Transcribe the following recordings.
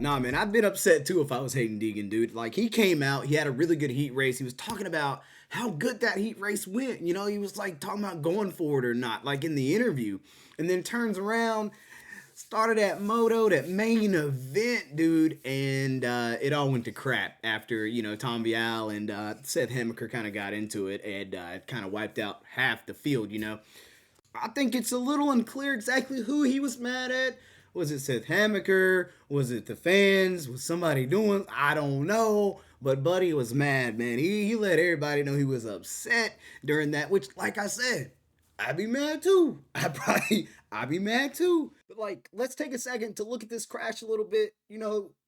Nah, man, I've been upset too if I was Hayden Deegan, dude. Like, he came out, he had a really good heat race. He was talking about how good that heat race went. You know, he was like talking about going for it or not, like in the interview. And then turns around, started at Moto, that main event, dude, and it all went to crap after, Tom Vial and Seth Hemaker kind of got into it and kind of wiped out half the field, I think it's a little unclear exactly who he was mad at. Was it Seth Hamaker? Was it the fans? Was somebody doing? I don't know. But Buddy was mad, man. He let everybody know he was upset during that, which, like I said, I'd be mad too. I'd be mad too. But like, let's take a second to look at this crash a little bit,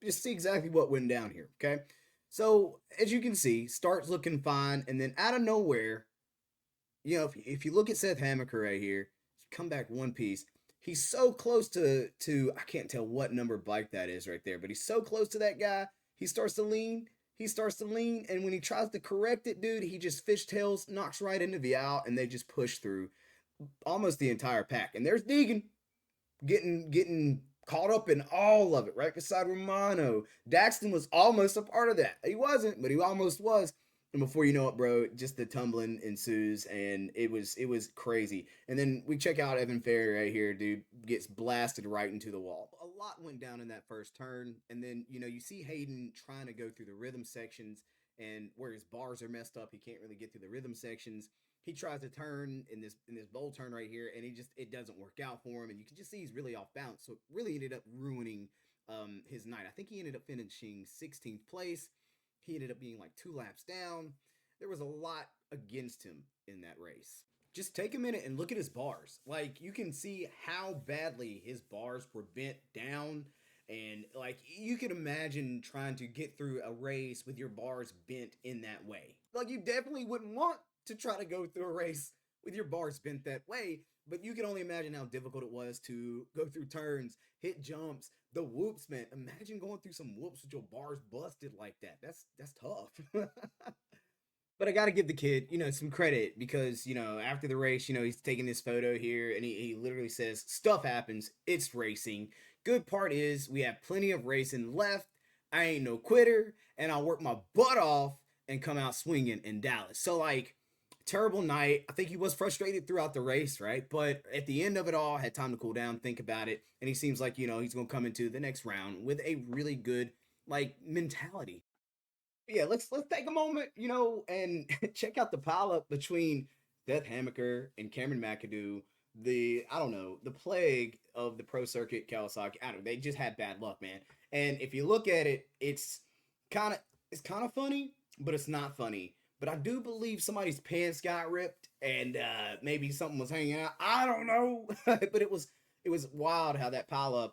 just see exactly what went down here, okay? So, as you can see, starts looking fine, and then out of nowhere, if you look at Seth Hamaker right here, come back one piece. He's so close to I can't tell what number bike that is right there, but he's so close to that guy. He starts to lean. He starts to lean, and when he tries to correct it, dude, he just fishtails, knocks right into Vial, and they just push through almost the entire pack. And there's Deegan getting caught up in all of it, right beside Romano. Daxton was almost a part of that. He wasn't, but he almost was. And before you know it, bro, just the tumbling ensues, and it was crazy. And then we check out Evan Ferry right here, dude, gets blasted right into the wall. A lot went down in that first turn, and then you see Haiden trying to go through the rhythm sections, and where his bars are messed up, he can't really get through the rhythm sections. He tries to turn in this bowl turn right here, and it doesn't work out for him, and you can just see he's really off balance. So it really ended up ruining his night. I think he ended up finishing 16th place. He ended up being like 2 laps down. There was a lot against him in that race. Just take a minute and look at his bars. Like, you can see how badly his bars were bent down. And like, you can imagine trying to get through a race with your bars bent in that way. Like, you definitely wouldn't want to try to go through a race with your bars bent that way. But you can only imagine how difficult it was to go through turns, hit jumps, the whoops, man. Imagine going through some whoops with your bars busted like that. That's tough. But I got to give the kid, some credit because, after the race, he's taking this photo here and he literally says, stuff happens. It's racing. Good part is we have plenty of racing left. I ain't no quitter and I'll work my butt off and come out swinging in Dallas. So, like, terrible night. I think he was frustrated throughout the race, right? But at the end of it all, had time to cool down, think about it. And he seems like, he's going to come into the next round with a really good, like, mentality. Yeah, let's take a moment, and check out the pileup between Beth Hamaker and Cameron McAdoo. I don't know, the plague of the pro circuit Kawasaki. I don't know, they just had bad luck, man. And if you look at it, kind of it's kind of funny, but it's not funny. But I do believe somebody's pants got ripped, and maybe something was hanging out. I don't know, but it was wild how that pileup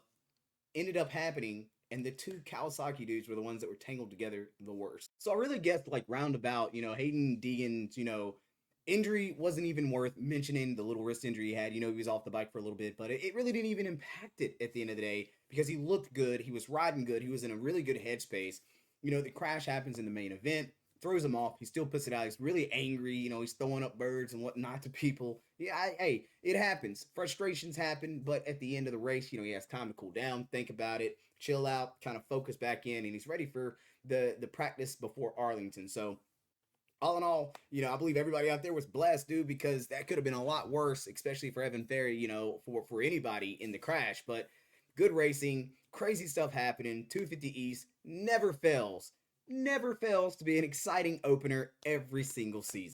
ended up happening, and the two Kawasaki dudes were the ones that were tangled together the worst. So I really guess like roundabout, Hayden Deegan's, injury wasn't even worth mentioning. The little wrist injury he had, he was off the bike for a little bit, but it really didn't even impact it at the end of the day because he looked good, he was riding good, he was in a really good headspace. The crash happens in the main event, throws him off. He still puts it out. He's really angry. He's throwing up birds and whatnot to people. Yeah, hey, it happens. Frustrations happen, but at the end of the race, he has time to cool down, think about it, chill out, kind of focus back in, and he's ready for the practice before Arlington. So all in all, I believe everybody out there was blessed, dude, because that could have been a lot worse, especially for Evan Ferry, for anybody in the crash. But good racing, crazy stuff happening. 250 East never fails to be an exciting opener every single season.